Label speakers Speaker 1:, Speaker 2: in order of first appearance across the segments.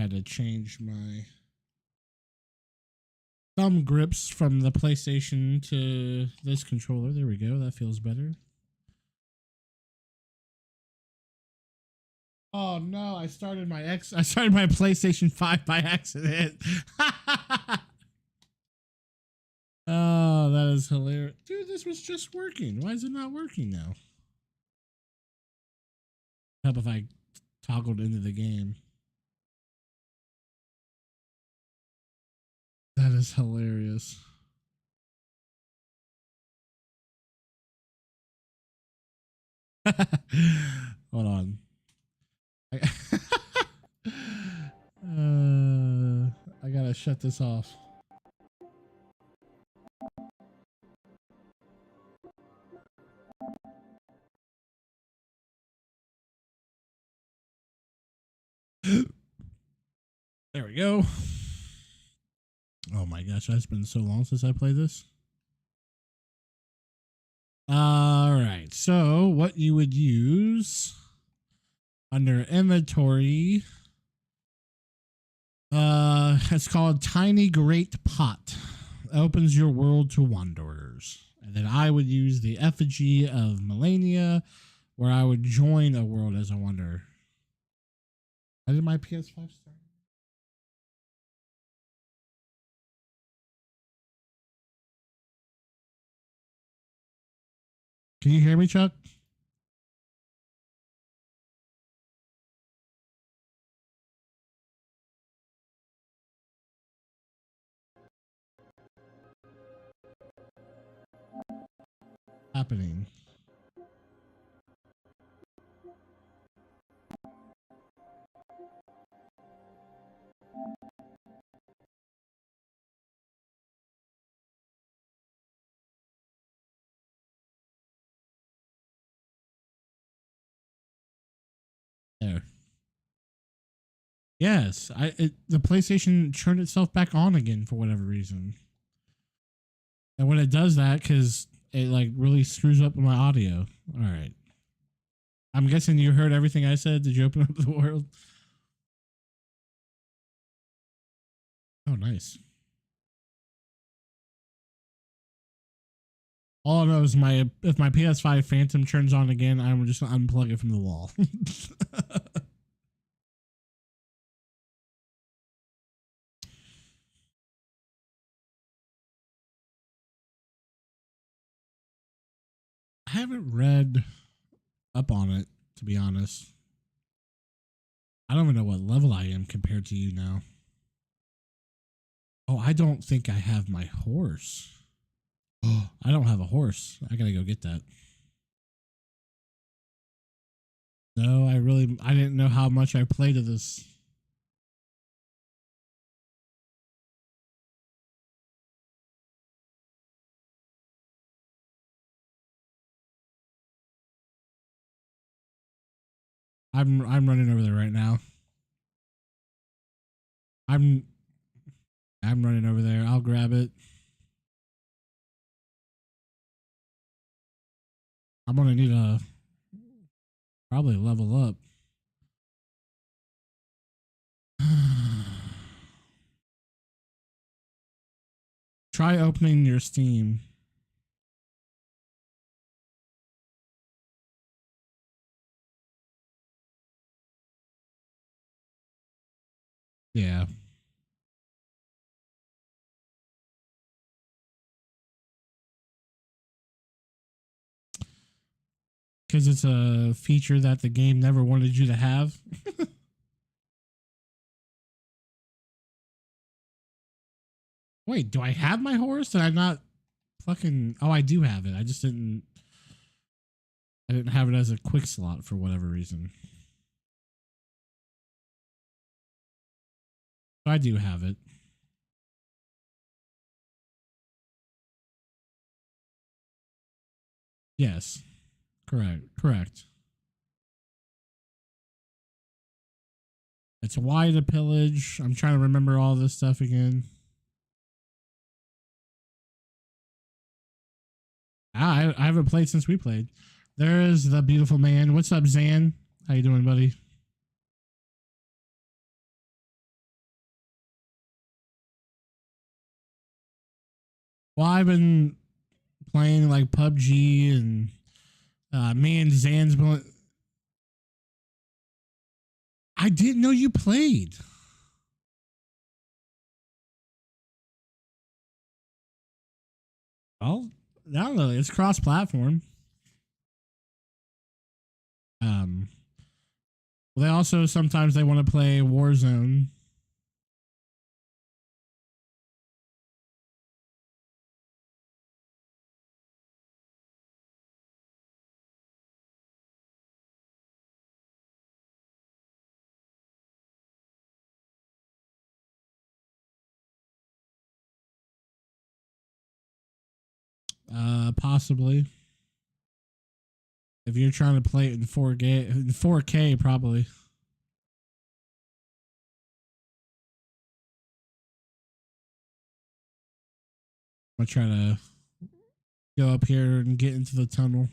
Speaker 1: had to change my thumb grips from the PlayStation to this controller. There we go. That feels better. Oh no, I started my PlayStation 5 by accident. Oh, that is hilarious. Dude, this was just working. Why is it not working now? Help if I toggled into the game. That is hilarious. Hold on. I gotta shut this off. There we go. Oh my gosh, that's been so long since I played this. All right, so what you would use under inventory, it's called Tiny Great Pot. It opens your world to wanderers. And then I would use the Effigy of Melania, where I would join a world as a wanderer. How did my PS5 start? Can you hear me, Chuck? Happening. There. Yes, the PlayStation turned itself back on again for whatever reason. And when it does that, because it like really screws up my audio. All right. I'm guessing you heard everything I said. Did you open up the world? Oh, nice. All I know is if my PS5 Phantom turns on again, I'm just gonna unplug it from the wall. I haven't read up on it, to be honest. I don't even know what level I am compared to you now. Oh, I don't think I have my horse. Oh, I don't have a horse. I gotta go get that. No, I didn't know how much I played of this. I'm running over there right now. I'm running over there. I'll grab it. I'm gonna need to probably level up. Try opening your Steam. Yeah. Because it's a feature that the game never wanted you to have. Wait, do I have my horse? Did I not fucking... Oh, I do have it. I just didn't... I didn't have it as a quick slot for whatever reason. I do have it. Yes. Correct. It's Y to pillage. I'm trying to remember all this stuff again. I haven't played since we played. There is the beautiful man. What's up, Zan? How you doing, buddy? Well, I've been playing like PUBG and me and Zan's been. I didn't know you played. Well, I don't know. It's cross-platform. Um, they also sometimes they want to play Warzone. Possibly. If you're trying to play it in 4K, probably. I'm gonna try to go up here and get into the tunnel.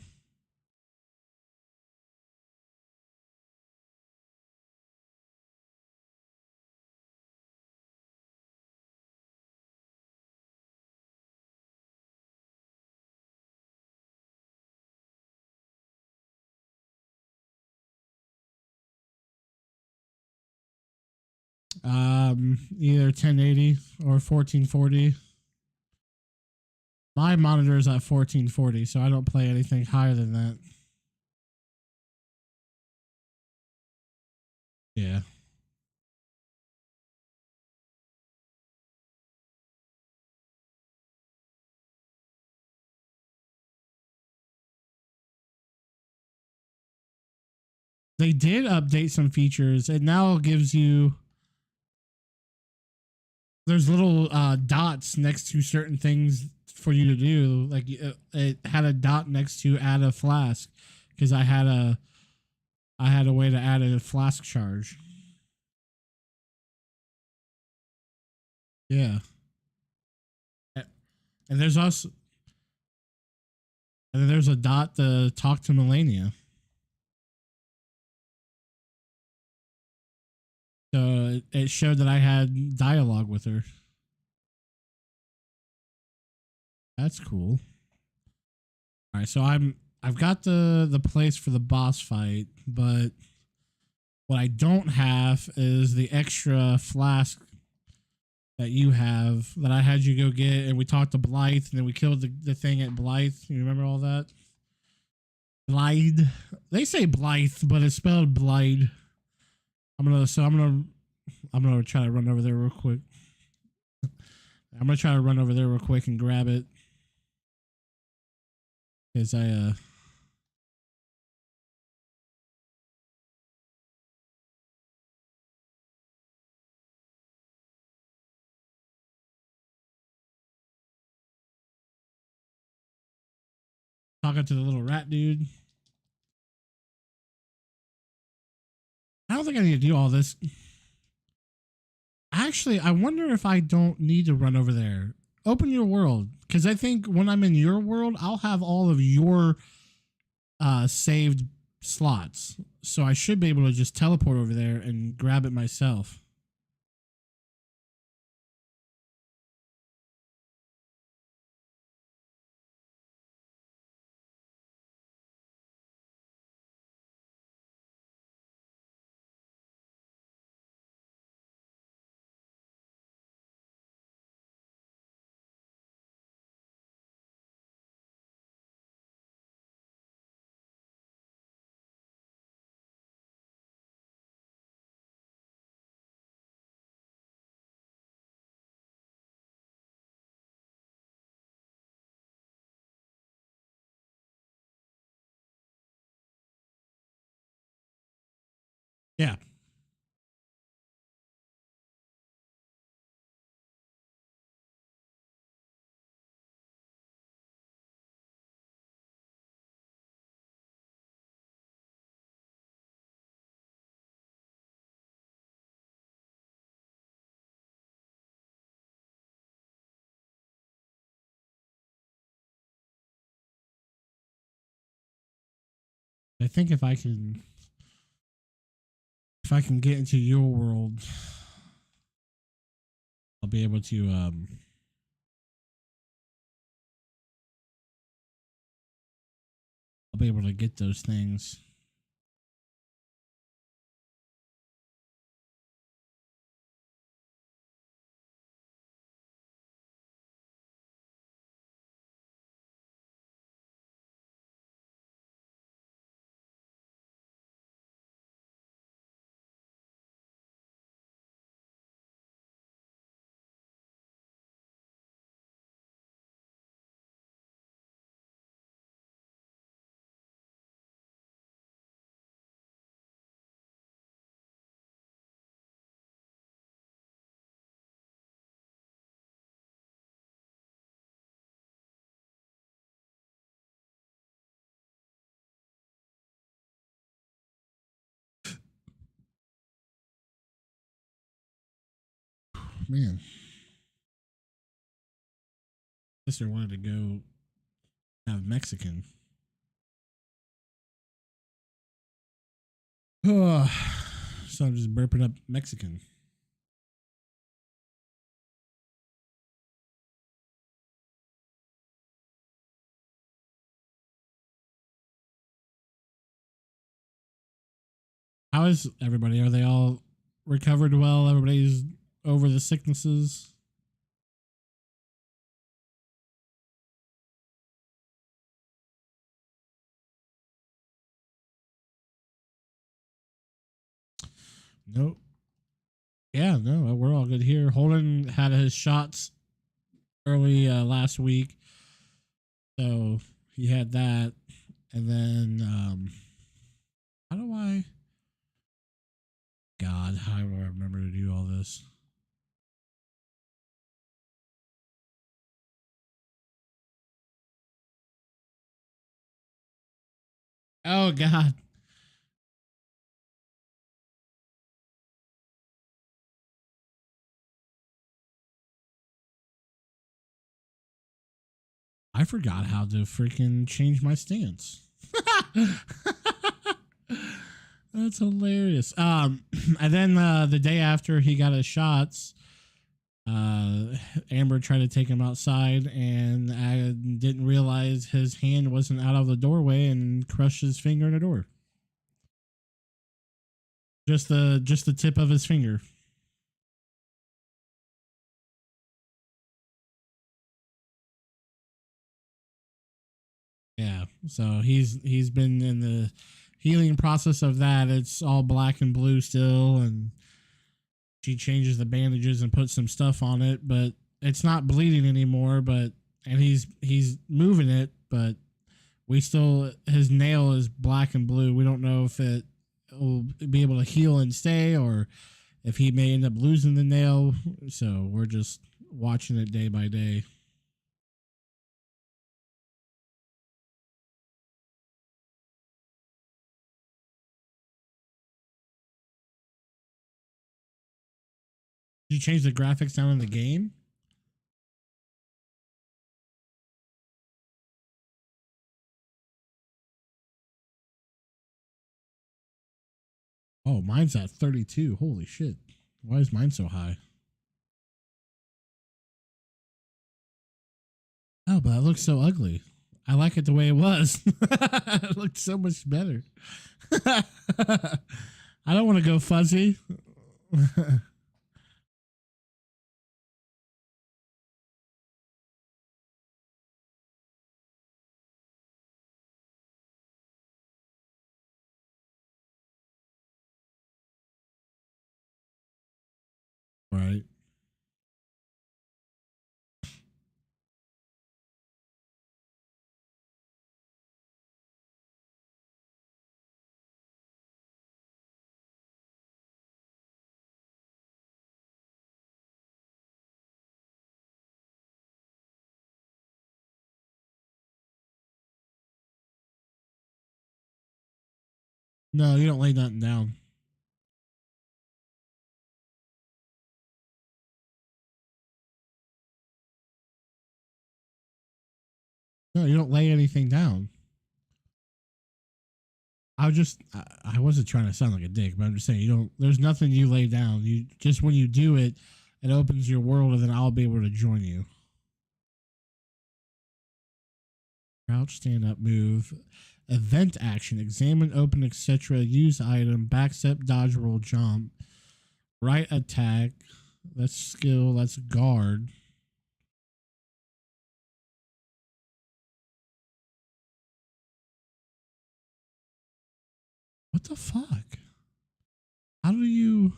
Speaker 1: Either 1080 or 1440. My monitor is at 1440, so I don't play anything higher than that. Yeah. They did update some features. It now gives you there's little dots next to certain things for you to do. Like it had a dot next to add a flask because I had a way to add a flask charge. Yeah. And there's also and then there's a dot to talk to Melania. So it showed that I had dialogue with her. That's cool. All right, so I've got the place for the boss fight, but what I don't have is the extra flask that you have that I had you go get, and we talked to Blythe, and then we killed the thing at Blythe. You remember all that? Blythe. They say Blythe, but it's spelled Blythe. I'm gonna try to run over there real quick. I'm gonna try to run over there real quick and grab it. Cause talking to the little rat dude. I don't think I need to do all this. Actually, I wonder if I don't need to run over there. Open your world. Because I think when I'm in your world, I'll have all of your saved slots. So I should be able to just teleport over there and grab it myself. Yeah. I think if I can get into your world, I'll be able to be able to get those things. Man, sister wanted to go have Mexican. So I'm just burping up Mexican. How is everybody? Are they all recovered well? Everybody's over the sicknesses? Nope. Yeah, no, we're all good here. Holden had his shots early last week, so he had that, and then how do I? God, how do I remember to do all this? Oh God. I forgot how to freaking change my stance. That's hilarious. And then the day after he got his shots, Amber tried to take him outside, and I didn't realize his hand wasn't out of the doorway and crushed his finger in the door. Just the tip of his finger. Yeah. So he's been in the healing process of that. It's all black and blue still, and she changes the bandages and puts some stuff on it, but it's not bleeding anymore. But and he's moving it, but we still his nail is black and blue. We don't know if it will be able to heal and stay, or if he may end up losing the nail. So we're just watching it day by day. Did you change the graphics down in the game? Oh, mine's at 32. Holy shit. Why is mine so high? Oh, but it looks so ugly. I like it the way it was. It looked so much better. I don't want to go fuzzy. Right. No, you don't lay nothing down. No, you don't lay anything down. I wasn't trying to sound like a dick, but I'm just saying you don't. There's nothing you lay down. You just when you do it, it opens your world, and then I'll be able to join you. Crouch, stand up, move. Event action, examine, open, etc. Use item, backstep, dodge, roll, jump. Right attack, that's skill, that's guard. What the fuck? How do you...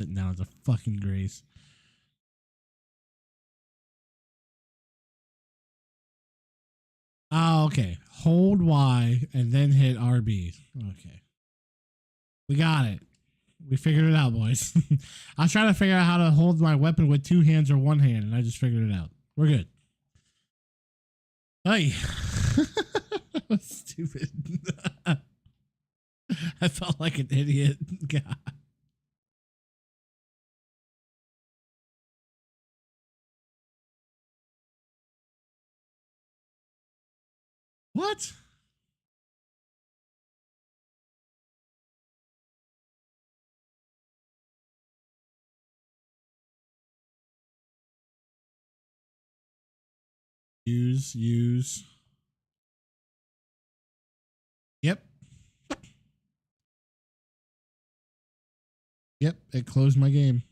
Speaker 1: Sitting down as a fucking grace. Oh, okay. Hold Y and then hit RB. Okay. We got it. We figured it out, boys. I was trying to figure out how to hold my weapon with 2 hands or 1 hand, and I just figured it out. We're good. Hey. Stupid. I felt like an idiot. God. What? Use. Yep. Yep, it closed my game.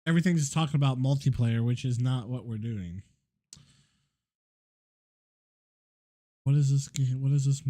Speaker 1: Everything's just talking about multiplayer, which is not what we're doing. What is this game? What is this?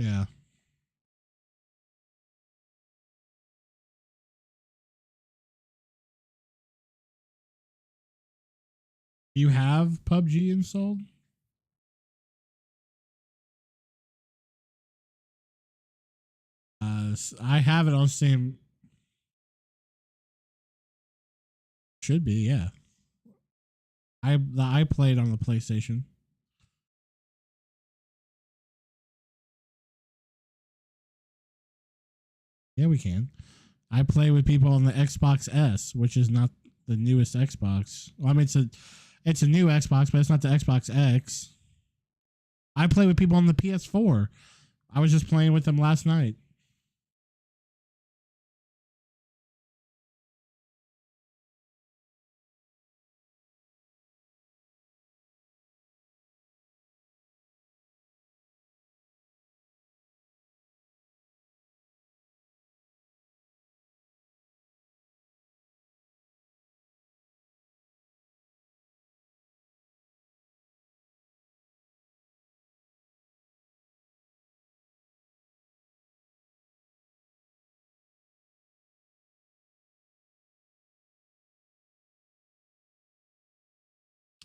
Speaker 1: Yeah. You have PUBG installed? I have it on Steam. Should be, yeah. I played on the PlayStation. Yeah, we can. I play with people on the Xbox S, which is not the newest Xbox. Well, I mean, it's a new Xbox, but it's not the Xbox X. I play with people on the PS4. I was just playing with them last night.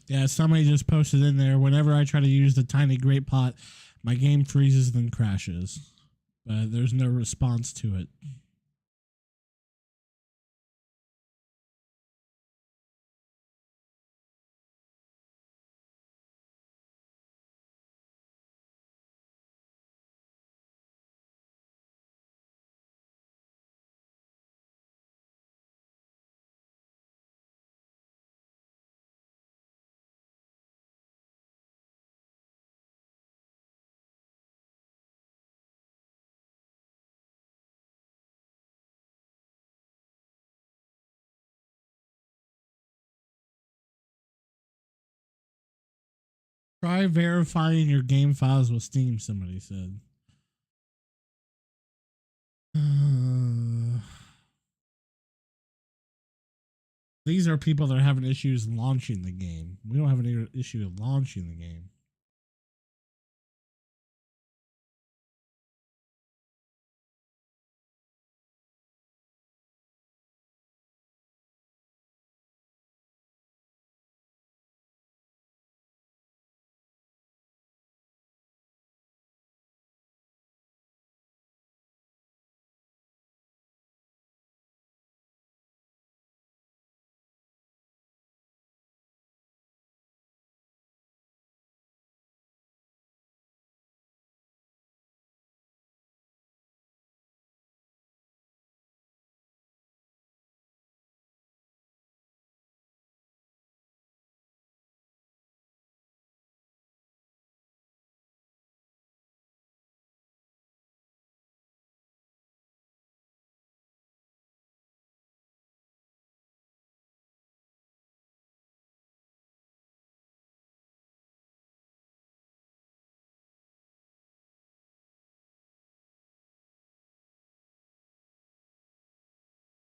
Speaker 1: Yeah, somebody just posted in there. Whenever I try to use the tiny great pot, my game freezes then crashes. But there's no response to it. Try verifying your game files with Steam, somebody said. These are people that are having issues launching the game. We don't have any issue with launching the game.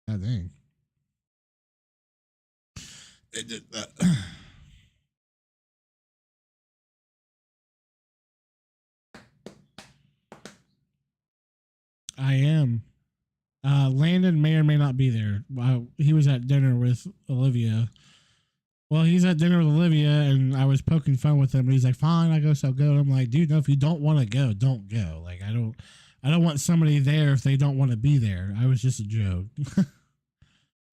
Speaker 1: I think. I am. Landon may or may not be there. He was at dinner with Olivia. Well, he's at dinner with Olivia, and I was poking fun with him. And he's like, "Fine, I guess I'll go." I'm like, "Dude, no. If you don't want to go, don't go. Like, I don't want somebody there if they don't want to be there." I was just a joke.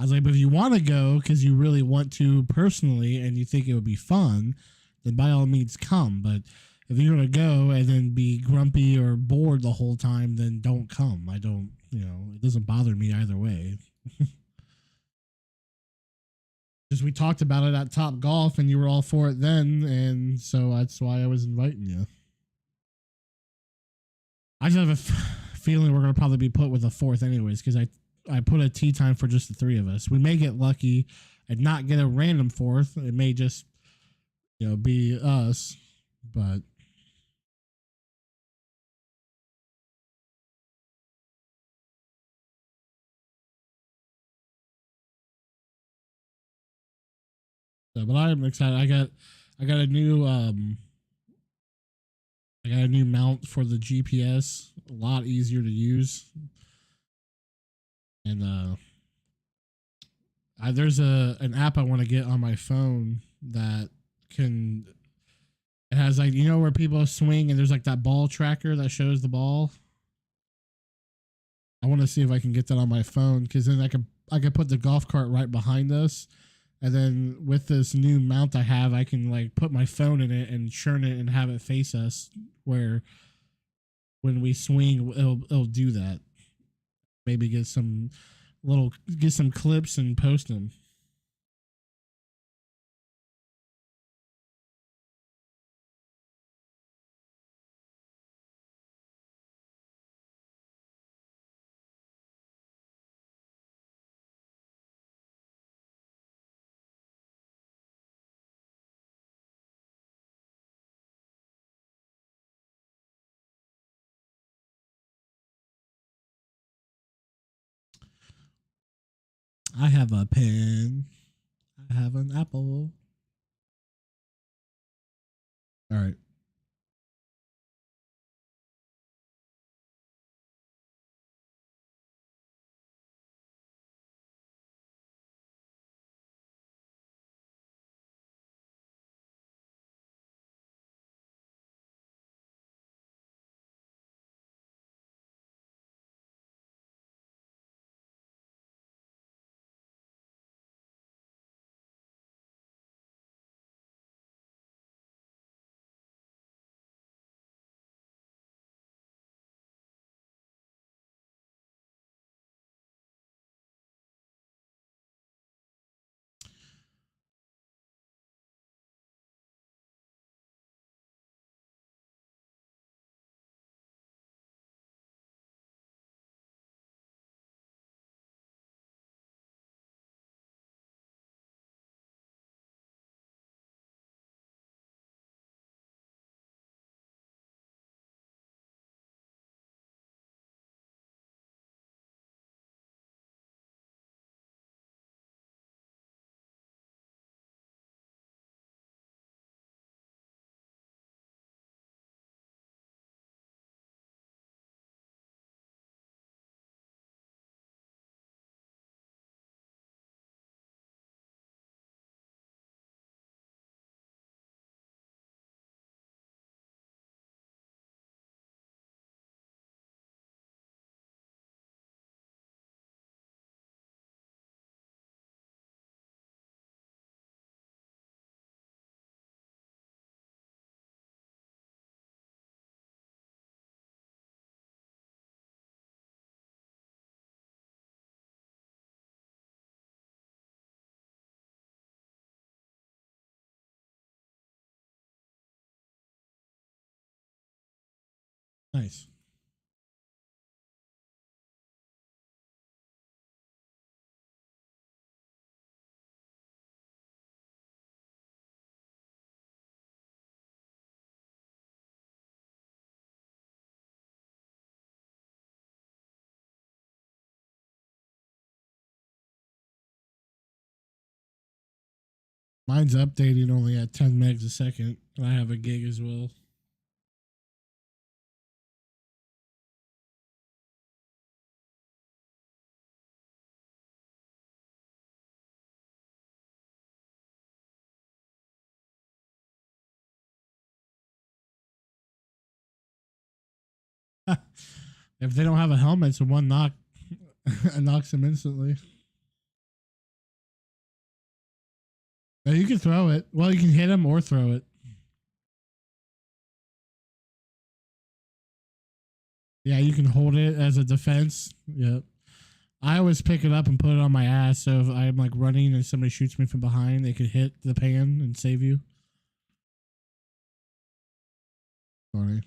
Speaker 1: I was like, "But if you want to go because you really want to personally, and you think it would be fun, then by all means come. But if you're gonna go and then be grumpy or bored the whole time, then don't come. I don't, it doesn't bother me either way." Because we talked about it at Top Golf and you were all for it then, and so that's why I was inviting you. I just have a feeling we're gonna probably be put with a fourth anyways, because I put a tee time for just the three of us. We may get lucky and not get a random fourth. It may just be us, but but I'm excited. I got a new mount for the GPS, a lot easier to use. And there's an app I want to get on my phone that can, it has like, where people swing and there's like that ball tracker that shows the ball. I want to see if I can get that on my phone, because then I could put the golf cart right behind us, and then with this new mount I have, I can like put my phone in it and churn it and have it face us, where when we swing, it'll do that. Maybe get some clips and post them. I have a pen. I have an apple. All right. Nice. Mine's updating only at 10 megs a second, and I have a gig as well. If they don't have a helmet, so one knock knocks them instantly. No, you can throw it. Well, you can hit him or throw it. Yeah, you can hold it as a defense. Yep. I always pick it up and put it on my ass, so if I'm like running and somebody shoots me from behind, they could hit the pan and save you. Sorry.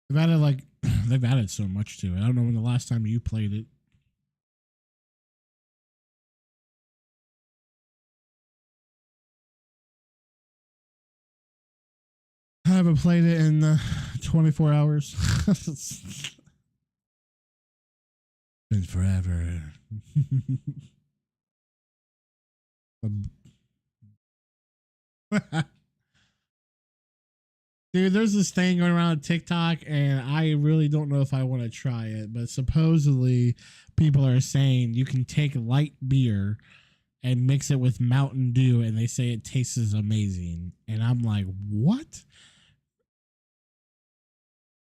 Speaker 1: They've added like they've added so much to it. I don't know when the last time you played it. I haven't played it in 24 hours. It's been forever. Dude, there's this thing going around TikTok, and I really don't know if I want to try it, but supposedly people are saying you can take light beer and mix it with Mountain Dew, and they say it tastes amazing. And I'm like, what?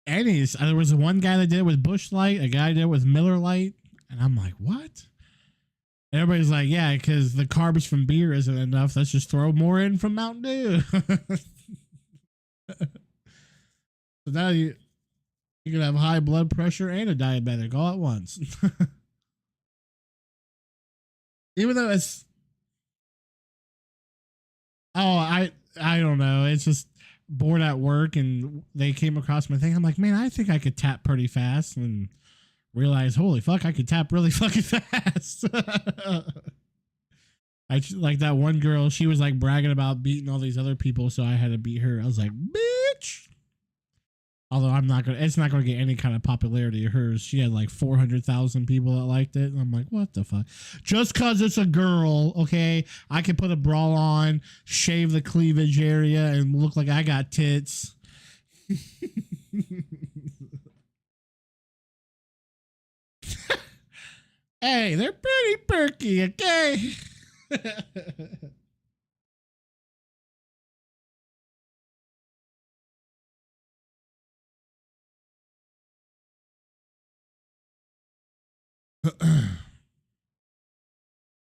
Speaker 1: Anyways, there was one guy that did it with Busch Light, a guy did it with Miller Lite, and I'm like, what? And everybody's like, yeah, because the carbs from beer isn't enough. Let's just throw more in from Mountain Dew. So now you can have high blood pressure and a diabetic all at once. Even though it's I don't know. It's just bored at work and they came across my thing. I'm like, man, I think I could tap pretty fast, and realize, holy fuck, I could tap really fucking fast. I like that one girl. She was like bragging about beating all these other people, so I had to beat her. I was like, bitch. Although it's not gonna get any kind of popularity of hers. She had like 400,000 people that liked it. And I'm like, what the fuck? Just cause it's a girl, okay? I can put a bra on, shave the cleavage area, and look like I got tits. Hey, they're pretty perky, okay?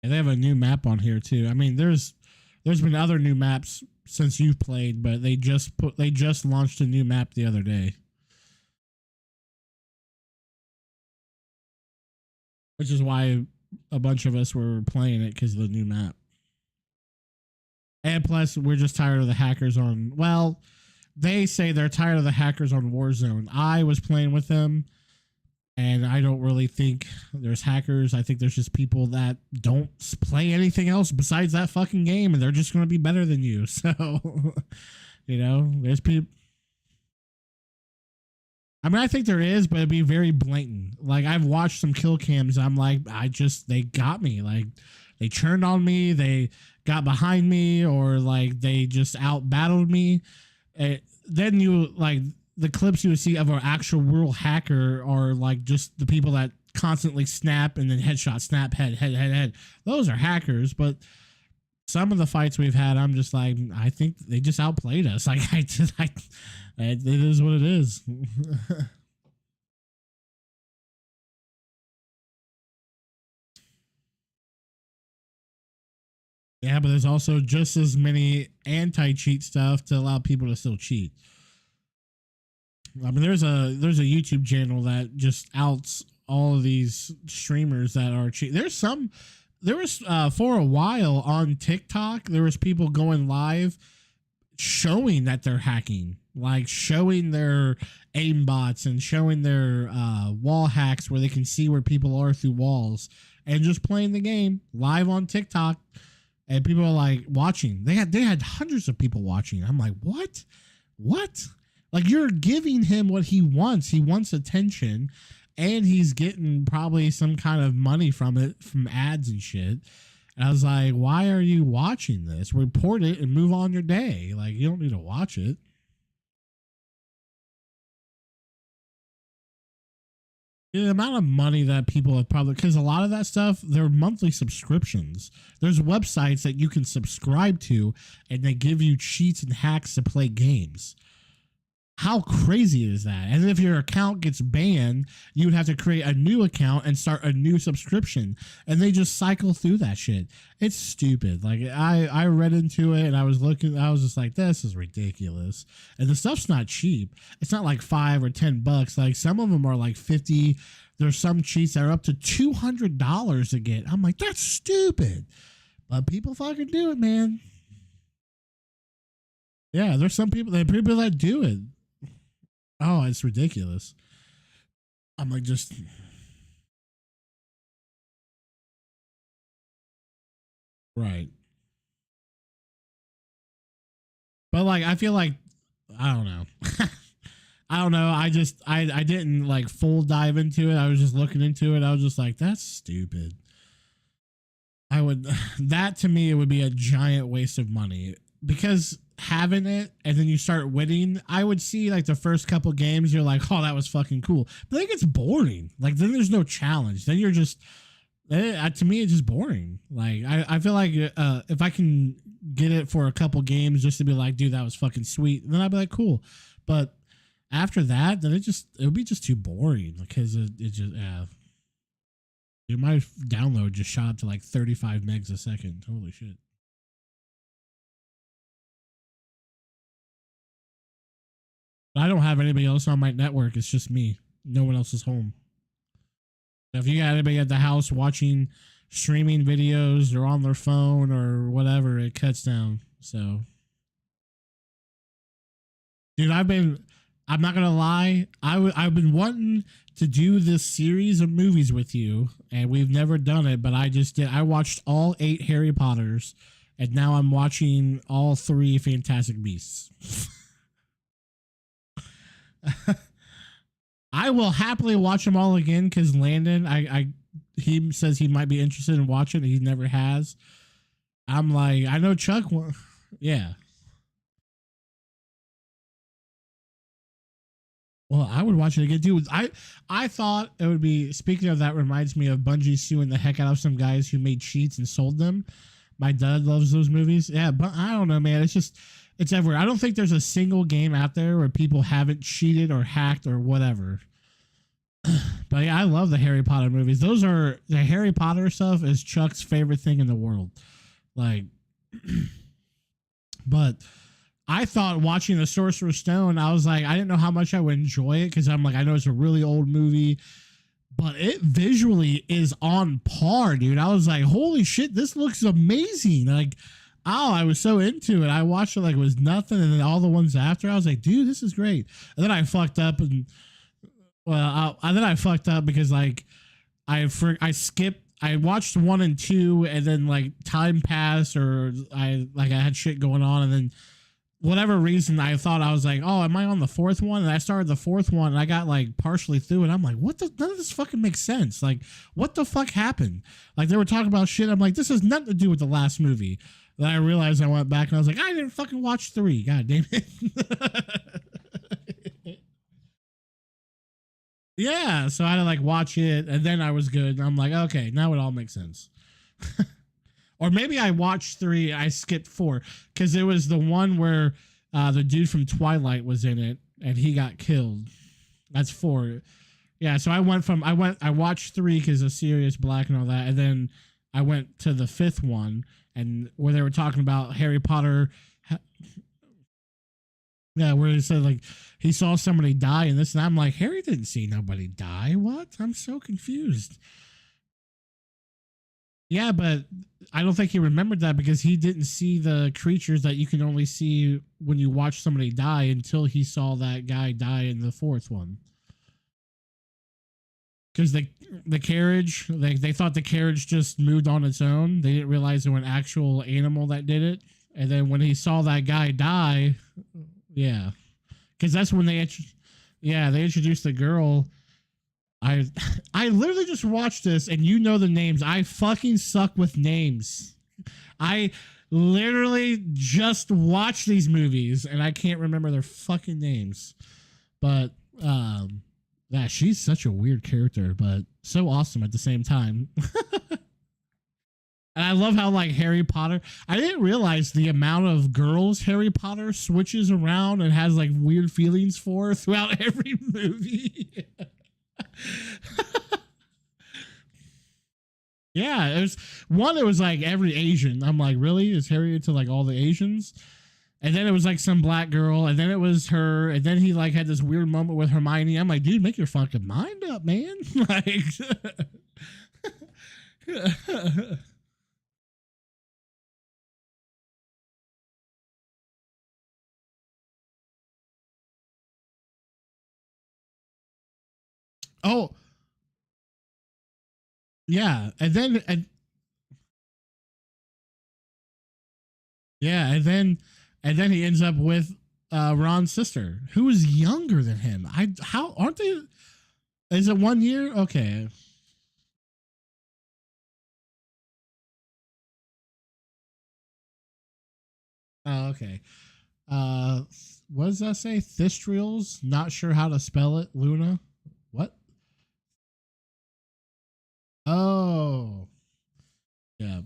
Speaker 1: And they have a new map on here too. I mean, there's been other new maps since you've played, but they just launched a new map the other day, which is why a bunch of us were playing it because of the new map. And plus, we're just tired of the hackers on. Well, they say they're tired of the hackers on Warzone. I was playing with them, and I don't really think there's hackers. I think there's just people that don't play anything else besides that fucking game, and they're just going to be better than you. So, there's people. I mean, I think there is, but it'd be very blatant. Like, I've watched some kill cams. I'm like, they got me. Like, they turned on me. They got behind me, or like they just out battled me. Then you like the clips you would see of an actual real hacker are like just the people that constantly snap and then headshot, snap, head. Those are hackers, but some of the fights we've had, I'm just like, I think they just outplayed us. Like, it is what it is. Yeah, but there's also just as many anti-cheat stuff to allow people to still cheat. I mean, there's a YouTube channel that just outs all of these streamers that are cheat. There's some there was for a while on TikTok, there was people going live showing that they're hacking, like showing their aimbots and showing their wall hacks where they can see where people are through walls and just playing the game live on TikTok. And people are like watching. They had hundreds of people watching. I'm like, what? What? Like, you're giving him what he wants. He wants attention, and he's getting probably some kind of money from it, from ads and shit. And I was like, why are you watching this? Report it and move on your day. Like, you don't need to watch it. The amount of money that people have probably, because a lot of that stuff, they're monthly subscriptions. There's websites that you can subscribe to, and they give you cheats and hacks to play games. How crazy is that? And if your account gets banned, you would have to create a new account and start a new subscription. And they just cycle through that shit. It's stupid. Like, I read into it and I was just like, this is ridiculous. And the stuff's not cheap. It's not like $5 or $10. Like, some of them are like 50. There's some cheats that are up to $200 to get. I'm like, that's stupid. But people fucking do it, man. Yeah, there's some people that do it. Oh, it's ridiculous. I'm like, just right. But like, I feel like, I don't know. I don't know. I didn't like full dive into it. I was just looking into it. I was just like, that's stupid. That to me, it would be a giant waste of money, because having it and then you start winning, I would see like the first couple games, you're like, oh, that was fucking cool. But then it gets boring. Like, then there's no challenge. Then you're just, to me, it's just boring. Like, I feel like if I can get it for a couple games just to be like, dude, that was fucking sweet, then I'd be like, cool. But after that, then it would be just too boring, because it just, my download just shot up to like 35 megs a second. Holy shit. I don't have anybody else on my network. It's just me. No one else is home. If you got anybody at the house watching streaming videos or on their phone or whatever, it cuts down. So, dude, I'm not gonna lie. I've been wanting to do this series of movies with you, and we've never done it. But I just did. I watched all 8 Harry Potters, and now I'm watching all 3 Fantastic Beasts. I will happily watch them all again, because Landon, he says he might be interested in watching it. He never has. I'm like, I know Chuck. Yeah. Well, I would watch it again too. I thought it would be. Speaking of that, reminds me of Bungie suing the heck out of some guys who made cheats and sold them. My dad loves those movies. Yeah, but I don't know, man. It's everywhere. I don't think there's a single game out there where people haven't cheated or hacked or whatever. But yeah, I love the Harry Potter movies. The Harry Potter stuff is Chuck's favorite thing in the world. Like, but I thought watching The Sorcerer's Stone, I was like, I didn't know how much I would enjoy it, because I'm like, I know it's a really old movie, but it visually is on par, dude. I was like, holy shit, this looks amazing. Like, oh, I was so into it. I watched it like it was nothing, and then all the ones after, I was like, dude, this is great. And then I fucked up, and then I fucked up because like I skipped. I watched 1 and 2, and then like time passed, or I had shit going on, and then whatever reason I thought, I was like, oh, am I on the 4th one? And I started the 4th one, and I got like partially through, and I'm like, none of this fucking makes sense. Like, what the fuck happened? Like, they were talking about shit. I'm like, this has nothing to do with the last movie. Then I realized, I went back and I was like, I didn't fucking watch 3. God damn it. Yeah, so I had to like watch it, and then I was good. And I'm like, okay, now it all makes sense. Or maybe I watched 3, I skipped 4, because it was the one where the dude from Twilight was in it, and he got killed. That's 4. Yeah, so I watched 3 because of Sirius Black and all that, and then I went to the 5th one, and where they were talking about Harry Potter. Yeah, where he said like he saw somebody die and this, and I'm like, Harry didn't see nobody die. What? I'm so confused. Yeah, but I don't think he remembered that because he didn't see the creatures that you can only see when you watch somebody die until he saw that guy die in the fourth one. Because the carriage, they thought the carriage just moved on its own. They didn't realize it was an actual animal that did it. And then when he saw that guy die, yeah, because that's when they introduced the girl. I I literally just watched this, and you know the names. I fucking suck with names. I literally just watched these movies, and I can't remember their fucking names. But yeah, she's such a weird character, but so awesome at the same time. And I love how like Harry Potter. I didn't realize the amount of girls Harry Potter switches around and has like weird feelings for throughout every movie. Yeah, it was one. It was like every Asian. I'm like, really? Is Harry into like all the Asians? And then it was like some black girl, and then it was her, and then he like had this weird moment with Hermione. I'm like, dude, make your fucking mind up, man. Like, oh yeah, and then he ends up with Ron's sister, who is younger than him. How aren't they? Is it 1 year? Okay. Oh, okay. Uh, what does that say? Thistriols? Not sure how to spell it. Luna. What? Oh, yeah.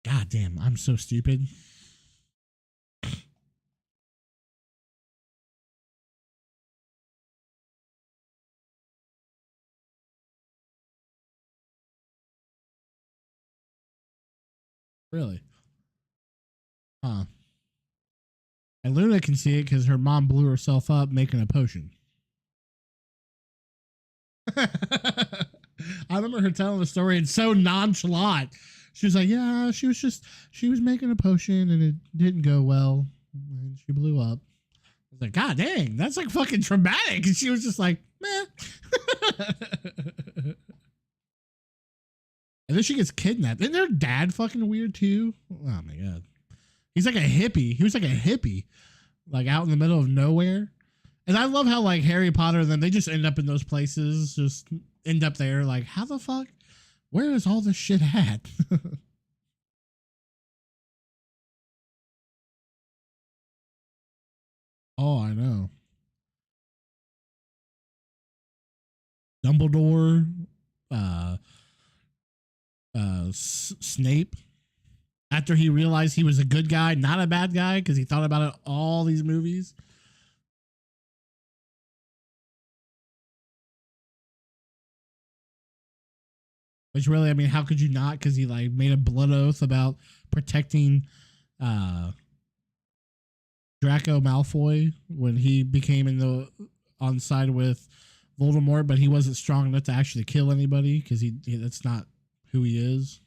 Speaker 1: God damn, I'm so stupid. Really? Huh. And Luna can see it because her mom blew herself up making a potion. I remember her telling the story and so nonchalant. She was like, "Yeah, she was making a potion and it didn't go well, and she blew up." I was like, "God dang, that's like fucking traumatic." And she was just like, "Meh." And then she gets kidnapped. Isn't her dad fucking weird too? Oh my god, he's like a hippie. He was like a hippie, like out in the middle of nowhere. And I love how like Harry Potter and then they just end up in those places, just end up there. Like, how the fuck? Where is all this shit at? Oh, I know. Dumbledore, uh, Snape. After he realized he was a good guy, not a bad guy, because he thought about it all these movies. Which really, I mean, how could you not? Because he like made a blood oath about protecting uh Draco Malfoy when he became in the on side with Voldemort, but he wasn't strong enough to actually kill anybody because that's not who he is.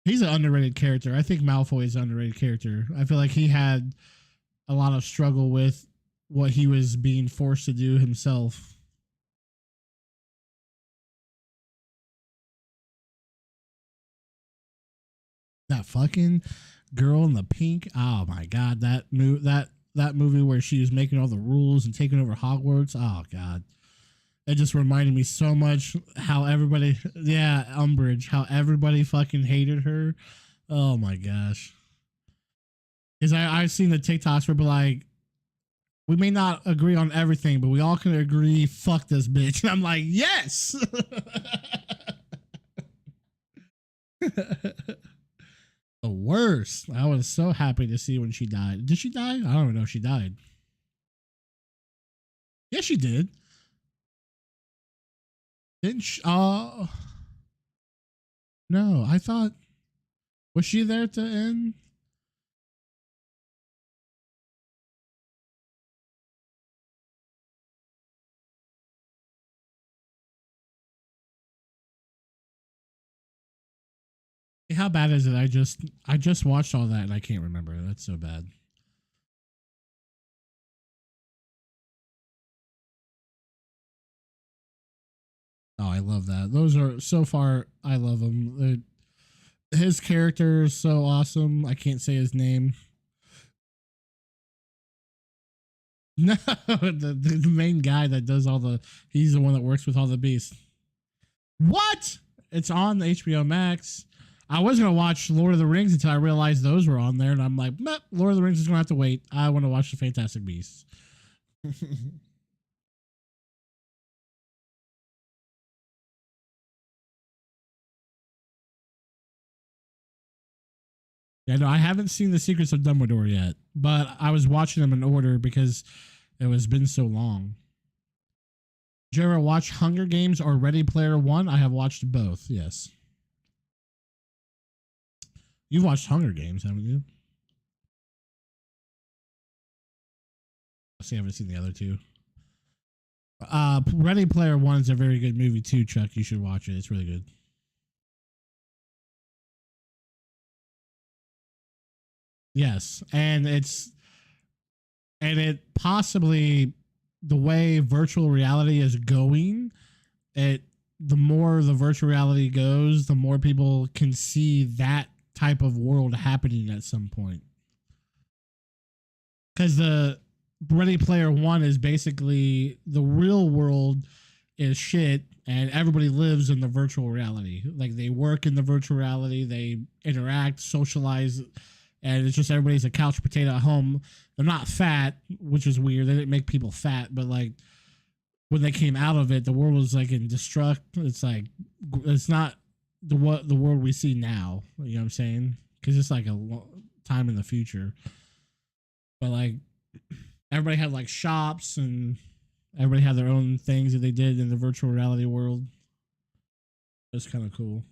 Speaker 1: He's an underrated character. I think Malfoy is an underrated character. I feel like he had a lot of struggle with what he was being forced to do himself. That fucking girl in the pink. Oh my god, that movie where she was making all the rules and taking over Hogwarts. Oh god. It just reminded me so much how everybody, yeah, Umbridge, how everybody fucking hated her. Oh my gosh. Because I've seen the TikToks where be like, we may not agree on everything, but we all can agree, fuck this bitch. And I'm like, yes. The worst. I was so happy to see when she died. Did she die? I don't even know if she died. Yes, she did. Didn't she? No, I thought, was she there at the end? How bad is it? I just watched all that and I can't remember. That's so bad. Oh, I love that. Those are so far. I love them. His character is so awesome. I can't say his name. No, the main guy that does all the. He's the one that works with all the beasts. What? It's on the HBO Max. I was gonna watch Lord of the Rings until I realized those were on there, and I'm like, meh, Lord of the Rings is gonna have to wait. I want to watch the Fantastic Beasts. Yeah, no, I haven't seen The Secrets of Dumbledore yet, but I was watching them in order because it was been so long. Did you ever watch Hunger Games or Ready Player One? I have watched both. Yes, you've watched Hunger Games, haven't you? I see. I haven't seen the other two. Ready Player One is a very good movie too, Chuck. You should watch it. It's really good. Yes, and it possibly the way virtual reality is going, it the more the virtual reality goes, the more people can see that type of world happening at some point. Because the Ready Player One is basically the real world is shit, and everybody lives in the virtual reality. Like they work in the virtual reality, they interact, socialize, and it's just everybody's a couch potato at home. They're not fat, which is weird. They didn't make people fat, but like when they came out of it, the world was like in destruct. It's like it's not the world we see now. You know what I'm saying? Because it's like a time in the future. But like everybody had like shops and everybody had their own things that they did in the virtual reality world. It's kind of cool.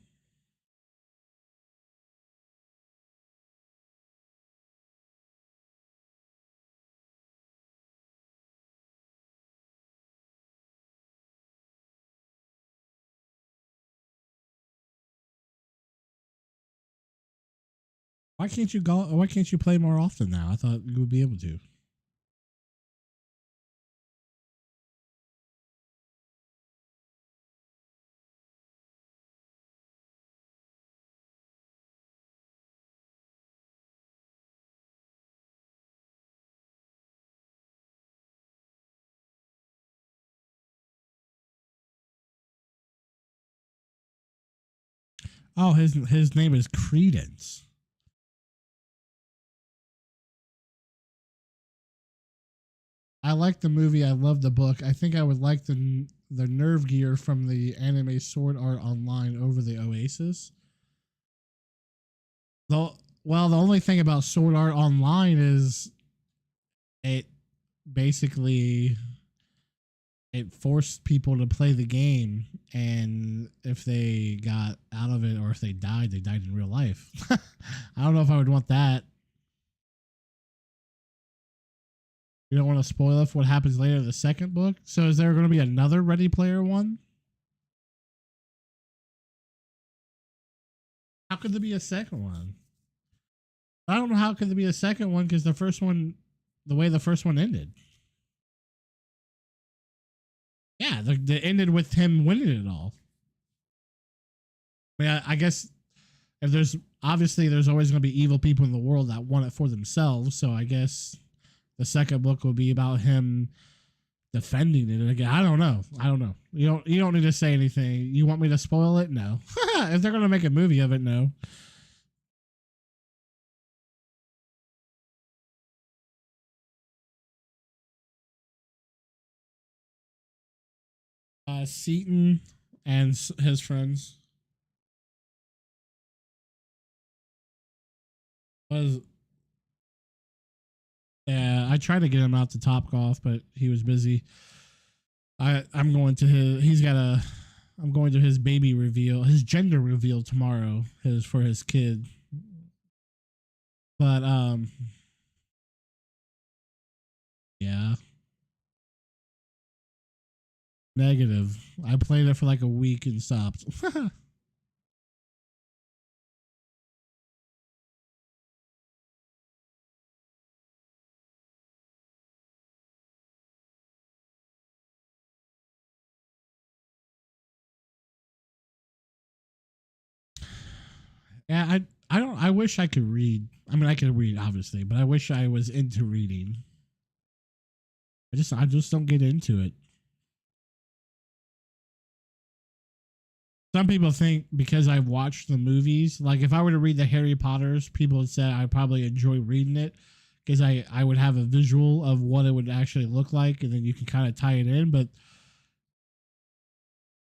Speaker 1: Why can't you go? Why can't you play more often now? I thought you would be able to. Oh, his name is Credence. I like the movie. I love the book. I think I would like the nerve gear from the anime Sword Art Online over the Oasis. Though, well, the only thing about Sword Art Online is it basically it forced people to play the game, and if they got out of it or if they died in real life. I don't know if I would want that. You don't want to spoil it for what happens later in the second book. So is there going to be another Ready Player One? How could there be a second one? I don't know how could there be a second one because the first one, the way the first one ended. Yeah, the ended with him winning it all. I mean, I guess if there's obviously there's always going to be evil people in the world that want it for themselves. So I guess the second book will be about him defending it again. I don't know. I don't know. You don't need to say anything. You want me to spoil it? No. If they're gonna make a movie of it, no. Seaton and his friends was yeah. I tried to get him out to Top Golf, but he was busy. I'm going to his. He's got a. I'm going to his baby reveal, his gender reveal tomorrow. His for his kid, but yeah, negative. I played it for like a week and stopped. Yeah, I don't. I wish I could read. I mean, I could read obviously, but I wish I was into reading. I just don't get into it. Some people think because I've watched the movies, like if I were to read the Harry Potters, people would say I probably enjoy reading it because I would have a visual of what it would actually look like, and then you can kind of tie it in. But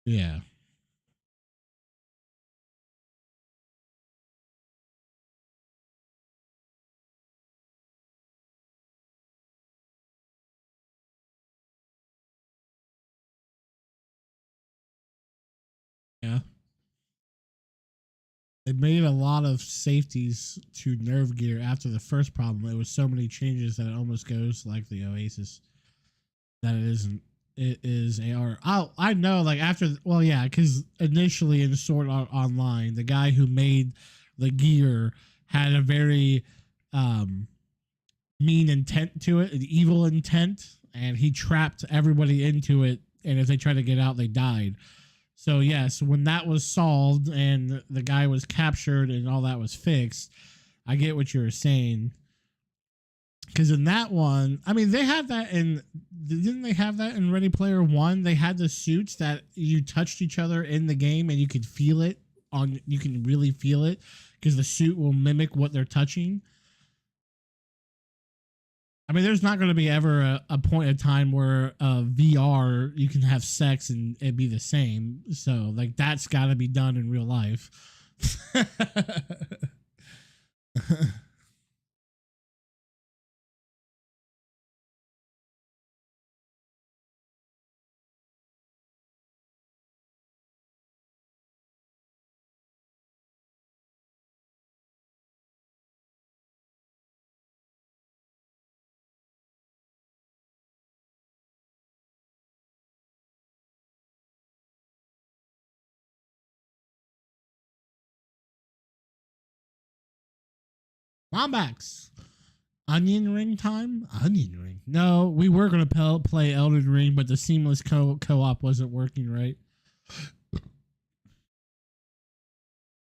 Speaker 1: yeah, yeah, they made a lot of safeties to Nerve Gear after the first problem. It was so many changes that it almost goes like the Oasis. That it isn't. It is AR. Oh, I know. Like after, well, yeah, because initially in Sword Art Online, the guy who made the gear had a very um, mean intent to it, an evil intent, and he trapped everybody into it. And if they tried to get out, they died. So yes, when that was solved and the guy was captured and all that was fixed, I get what you were saying. Because in that one, I mean, they had that in. Didn't they have that in Ready Player One? They had the suits that you touched each other in the game and you could feel it on. You can really feel it because the suit will mimic what they're touching. I mean, there's not going to be ever a point in time where VR you can have sex and it be the same. So like that's got to be done in real life. Lombax. Onion Ring time? Onion Ring. No, we were going to play Elden Ring, but the seamless co-op wasn't working right.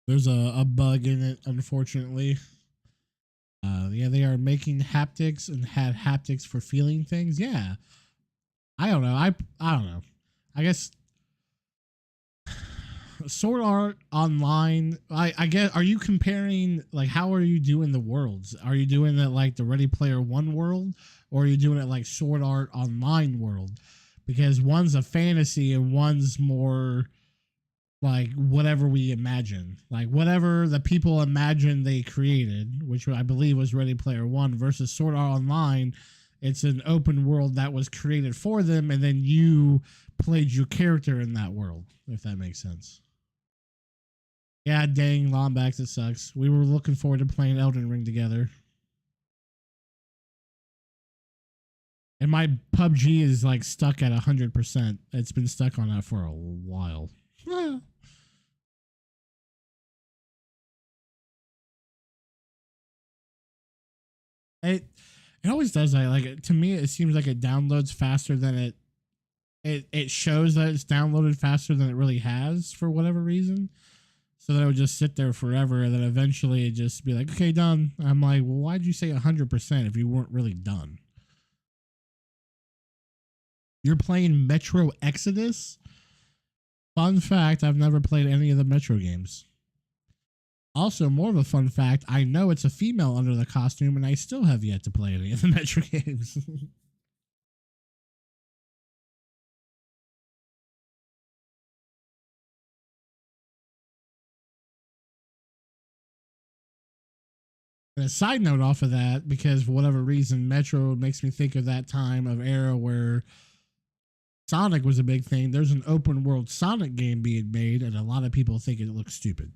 Speaker 1: There's a bug in it, unfortunately. Yeah, they are making haptics and had haptics for feeling things. Yeah, I don't know. I don't know. I guess Sword Art Online. I guess. Are you comparing like how are you doing the worlds? Are you doing it like the Ready Player One world, or are you doing it like Sword Art Online world? Because one's a fantasy and one's more like whatever we imagine, like whatever the people imagined they created, which I believe was Ready Player One versus Sword Art Online. It's an open world that was created for them, and then you played your character in that world, if that makes sense. Yeah, dang, Lombax, it sucks. We were looking forward to playing Elden Ring together. And my PUBG is like stuck at 100%. It's been stuck on that for a while. It it always does that. Like to me, it seems like it downloads faster than it shows that it's downloaded faster than it really has for whatever reason. So that it would just sit there forever, and then eventually it just be like, okay, done. I'm like, well, why'd you say 100% if you weren't really done? You're playing Metro Exodus? Fun fact, I've never played any of the Metro games. Also, more of a fun fact, I know it's a female under the costume, and I still have yet to play any of the Metro games. And a side note off of that, because for whatever reason, Metro makes me think of that time of era where Sonic was a big thing. There's an open world Sonic game being made, and a lot of people think it looks stupid.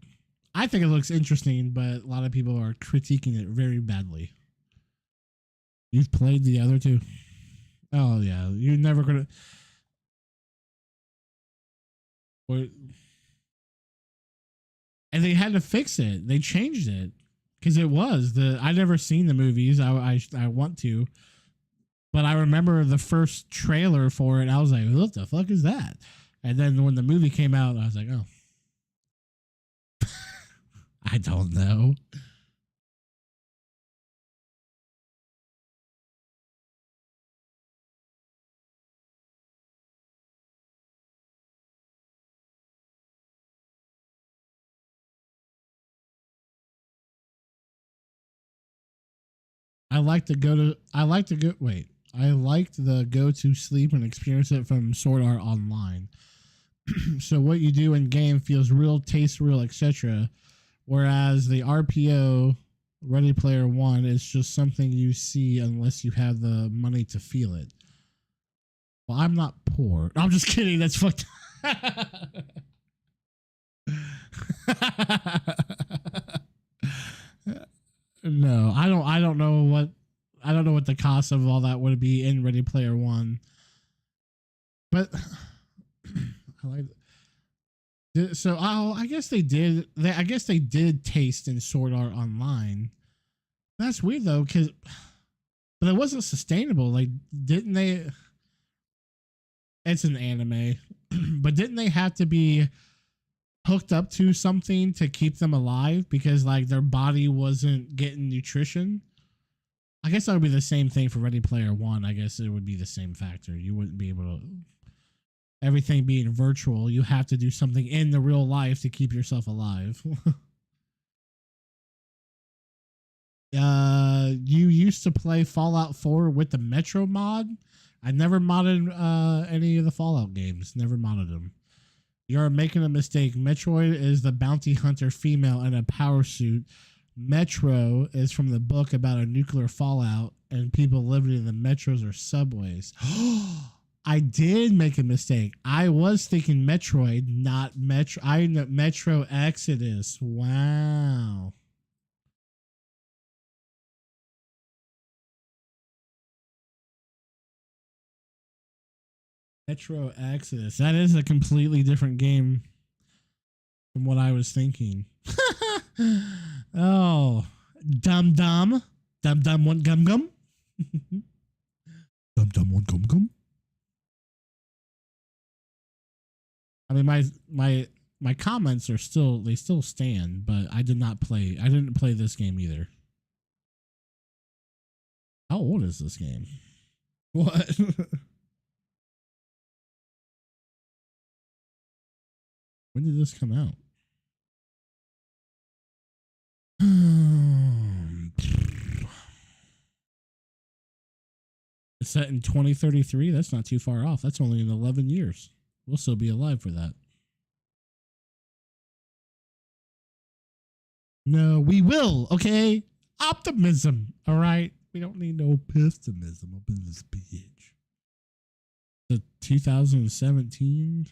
Speaker 1: I think it looks interesting, but a lot of people are critiquing it very badly. You've played the other two? Oh yeah, you're never gonna. And they had to fix it. They changed it because it was the. I never seen the movies. I want to, but I remember the first trailer for it. I was like, what the fuck is that? And then when the movie came out, I was like, oh. I don't know. I like to go to. I like to go. Wait. I liked the go to sleep and experience it from Sword Art Online. So what you do in game feels real, tastes real, etc. Whereas the RPO Ready Player One is just something you see unless you have the money to feel it. Well, I'm not poor. No, I'm just kidding. That's fucked. No, I don't. I don't know what. I don't know what the cost of all that would be in Ready Player One. But I like. So I guess they did. I guess they did taste in Sword Art Online. That's weird though, but it wasn't sustainable. Like, didn't they? It's an anime, but didn't they have to be hooked up to something to keep them alive because like their body wasn't getting nutrition? I guess that would be the same thing for Ready Player One. I guess it would be the same factor. You wouldn't be able to. Everything being virtual, you have to do something in the real life to keep yourself alive. You used to play Fallout 4 with the Metro mod. I never modded any of the Fallout games. Never modded them. You're making a mistake. Metroid is the bounty hunter female in a power suit. Metro is from the book about a nuclear fallout and people living in the metros or subways. I did make a mistake. I was thinking Metroid, not Metro. I know Metro Exodus. Wow. Metro Exodus. That is a completely different game from what I was thinking. Oh, dum dum, dum dum one gum gum, dum dum one gum gum. I mean, my comments are still they still stand, but I didn't play this game either. How old is this game? What? When did this come out? It's set in 2033. That's not too far off. That's only in 11 years. We'll still be alive for that. No, we will. Okay. Optimism. All right. We don't need no pessimism up in this bitch. The 2017.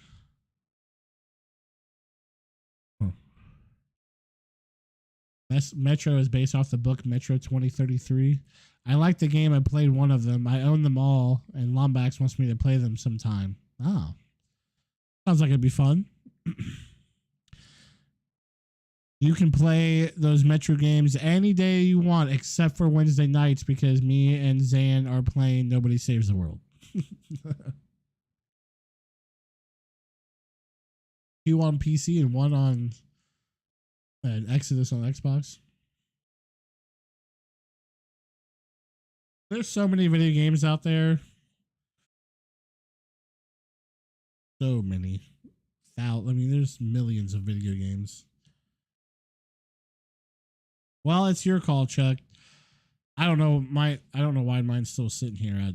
Speaker 1: Metro is based off the book Metro 2033. I like the game. I played one of them. I own them all, and Lombax wants me to play them sometime. Oh. Sounds like it'd be fun. You can play those Metro games any day you want, except for Wednesday nights, because me and Zan are playing Nobody Saves the World. Two on PC and one on Exodus on Xbox. There's so many video games out there. So many. I mean, there's millions of video games. Well, it's your call, Chuck. I don't know. I don't know why mine's still sitting here at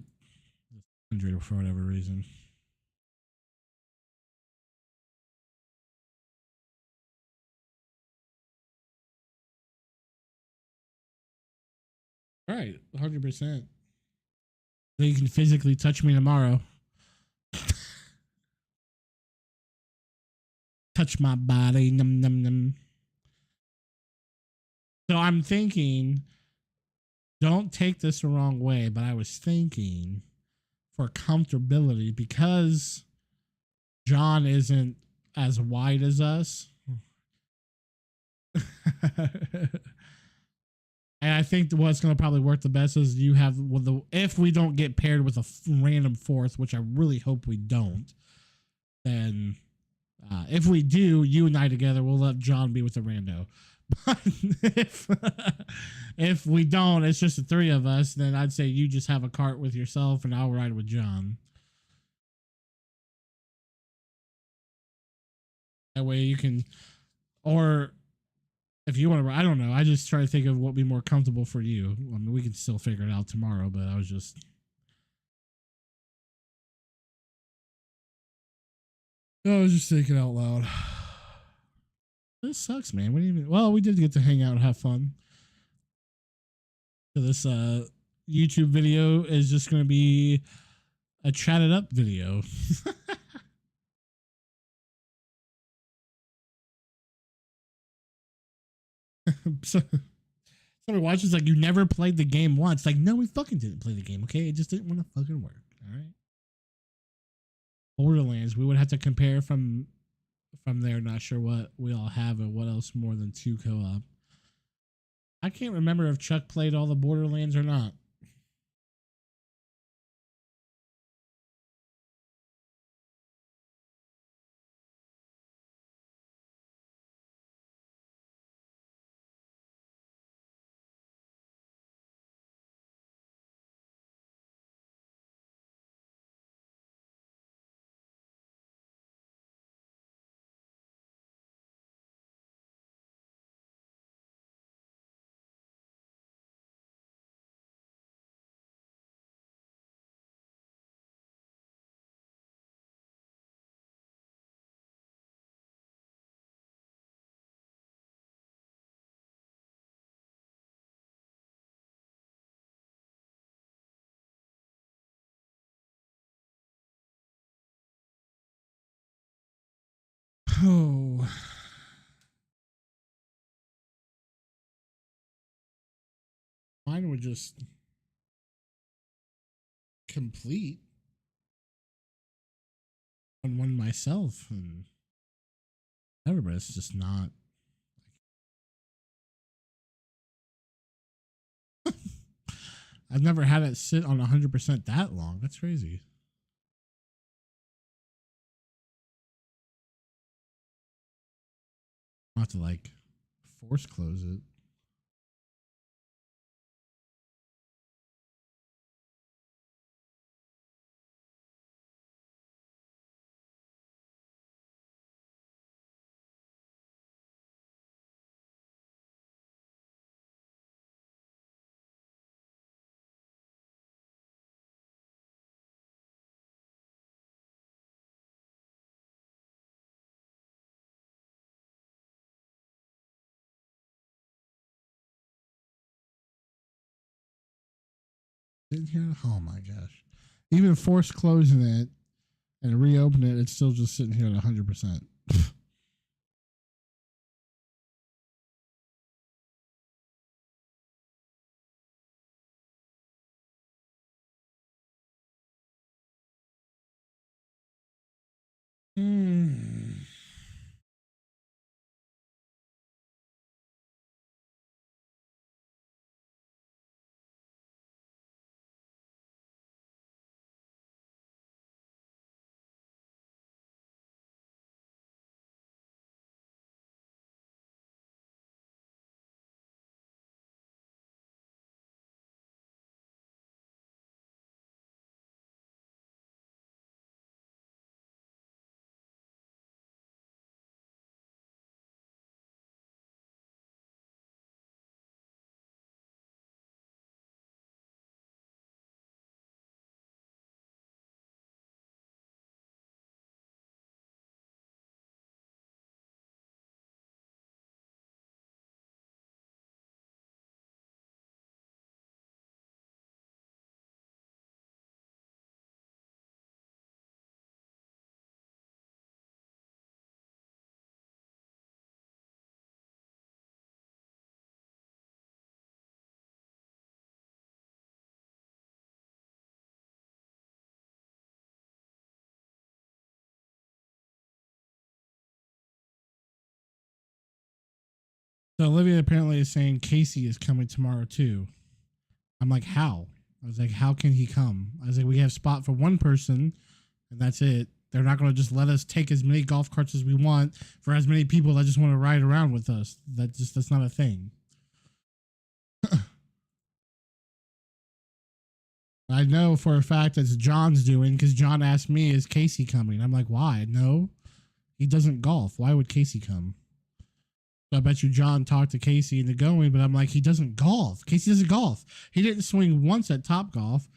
Speaker 1: 100 for whatever reason. All right, 100%. So you can physically touch me tomorrow. Touch my body. Num, num, num. So I'm thinking, don't take this the wrong way, but I was thinking for comfortability, because John isn't as wide as us. And I think what's going to probably work the best is you have if we don't get paired with a random fourth, which I really hope we don't, then if we do, you and I together, we'll let John be with the rando. But if if we don't, it's just the three of us, then I'd say you just have a cart with yourself and I'll ride with John. That way you can, or if you want to, I don't know. I just try to think of what would be more comfortable for you. I mean, we can still figure it out tomorrow, but I was just thinking out loud. This sucks, man. What do you mean? Well, we did get to hang out and have fun. So this YouTube video is just going to be a chatted up video. So, somebody watches like, you never played the game once. Like, no, we fucking didn't play the game. Okay, it just didn't want to fucking work. All right. Borderlands. We would have to compare from there. Not sure what we all have and what else more than 2 co-op. I can't remember if Chuck played all the Borderlands or not. Oh. Mine would just complete on one myself and whatever, but it's just not. I've never had it sit on 100% that long. That's crazy. I'll have to like force close it. Sitting here, oh my gosh! Even force closing it and reopen it, it's still just sitting here at 100%. So Olivia apparently is saying Casey is coming tomorrow too. I'm like, how? I was like, how can he come? I was like, we have spot for one person, and that's it. They're not going to just let us take as many golf carts as we want for as many people that just want to ride around with us. That's not a thing. I know for a fact that's John's doing because John asked me, "Is Casey coming?" I'm like, "Why? No, he doesn't golf. Why would Casey come?" So I bet you John talked to Casey into going, but I'm like, he doesn't golf. Casey doesn't golf. He didn't swing once at Top Golf.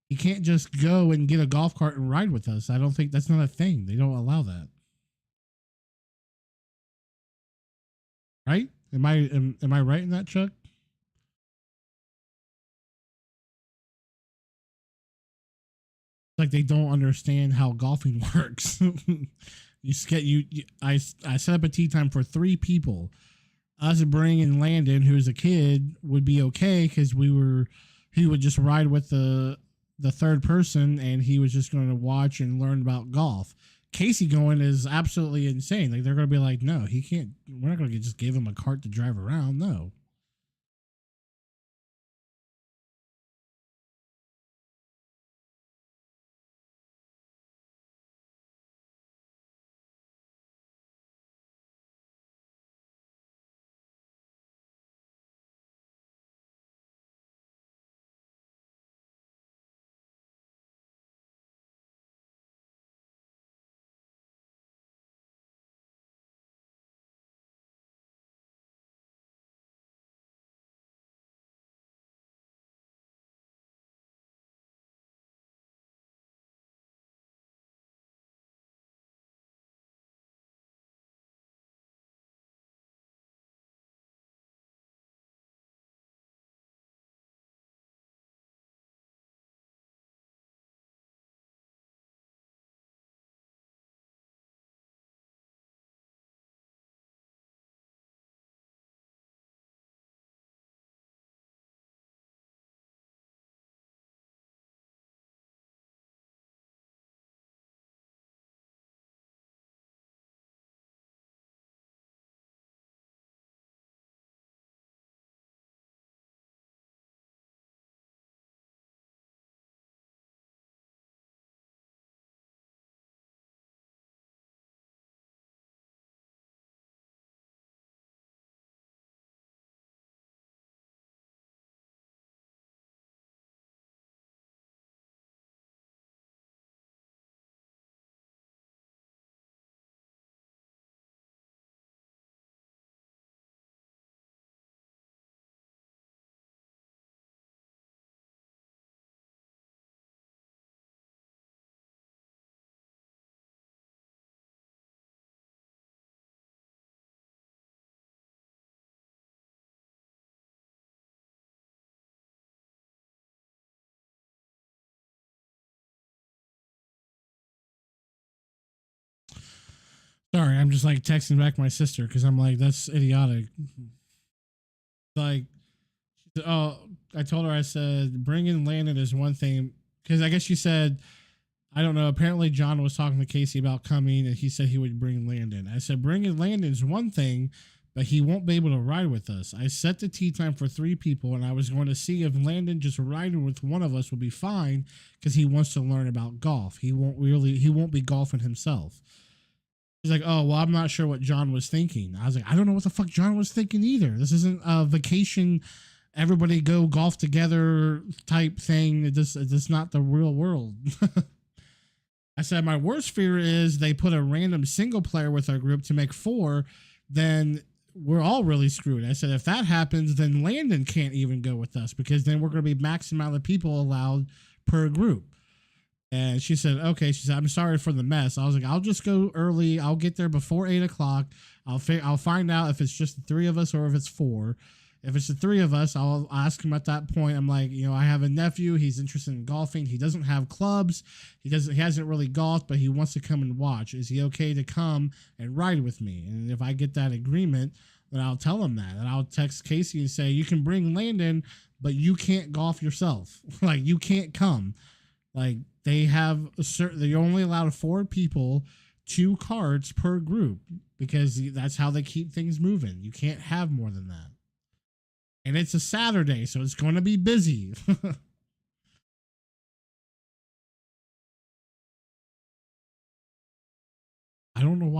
Speaker 1: He can't just go and get a golf cart and ride with us. I don't think that's not a thing. They don't allow that. Right? Am I right in that, Chuck? Like they don't understand how golfing works. I set up a tee time for 3 people. Us bringing Landon, who's a kid, would be okay because he would just ride with the third person and he was just going to watch and learn about golf. Casey going is absolutely insane. Like they're going to be like, no, he can't. We're not going to just give him a cart to drive around. No. Sorry, I'm just like texting back my sister because I'm like, that's idiotic. Like, oh, I told her, I said, bringing Landon is one thing because I guess she said, I don't know. Apparently, John was talking to Casey about coming and he said he would bring Landon. I said, bringing Landon is one thing, but he won't be able to ride with us. I set the tee time for 3 people and I was going to see if Landon just riding with one of us would be fine because he wants to learn about golf. He won't be golfing himself. He's like, oh, well, I'm not sure what John was thinking. I was like, I don't know what the fuck John was thinking either. This isn't a vacation, everybody go golf together type thing. It's not the real world. I said, my worst fear is they put a random single player with our group to make 4, then we're all really screwed. I said, if that happens, then Landon can't even go with us because then we're going to be max amount of people allowed per group. And she said, okay. She said, I'm sorry for the mess. I was like, I'll just go early. I'll get there before 8 o'clock. I'll find out if it's just the 3 of us or if it's 4. If it's the 3 of us, I'll ask him at that point. I'm like, I have a nephew. He's interested in golfing. He doesn't have clubs. He hasn't really golfed, but he wants to come and watch. Is he okay to come and ride with me? And if I get that agreement, then I'll tell him that. And I'll text Casey and say, you can bring Landon, but you can't golf yourself. Like, you can't come. Like, they're only allowed 4 people, 2 carts per group, because that's how they keep things moving. You can't have more than that. And it's a Saturday, so it's going to be busy.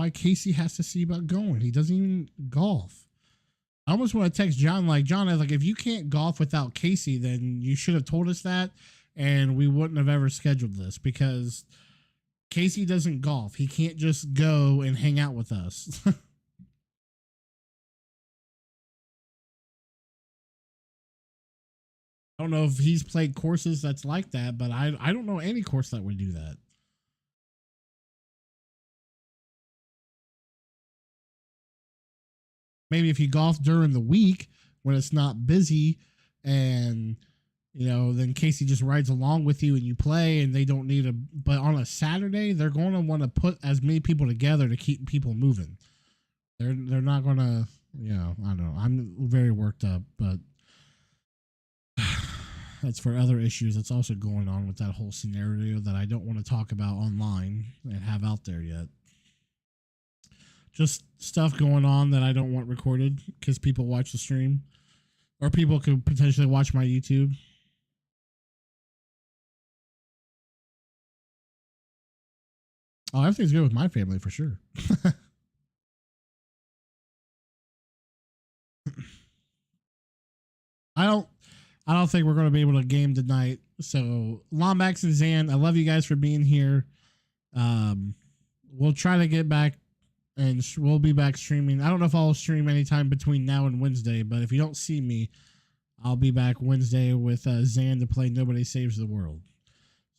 Speaker 1: why Casey has to see about going. He doesn't even golf. I almost want to text John, like, John, I was like, if you can't golf without Casey, then you should have told us that, and we wouldn't have ever scheduled this, because Casey doesn't golf. He can't just go and hang out with us. I don't know if he's played courses that's like that, but I don't know any course that would do that. Maybe if you golf during the week when it's not busy, and then Casey just rides along with you and you play, and they don't need but on a Saturday, they're going to want to put as many people together to keep people moving. They're not going to, I don't know. I'm very worked up, but that's for other issues that's also going on with that whole scenario that I don't want to talk about online and have out there yet. Just stuff going on that I don't want recorded because people watch the stream, or people could potentially watch my YouTube. Oh, everything's good with my family for sure. I don't think we're going to be able to game tonight. So Lombax and Zan, I love you guys for being here. We'll try to get back, and we'll be back streaming. I don't know if I'll stream anytime between now and Wednesday, but if you don't see me, I'll be back Wednesday with Zan to play Nobody Saves the World.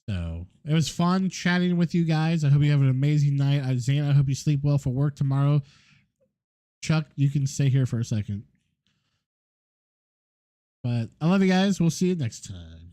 Speaker 1: So it was fun chatting with you guys. I hope you have an amazing night. Zan, I hope you sleep well for work tomorrow. Chuck, you can stay here for a second. But I love you guys. We'll see you next time.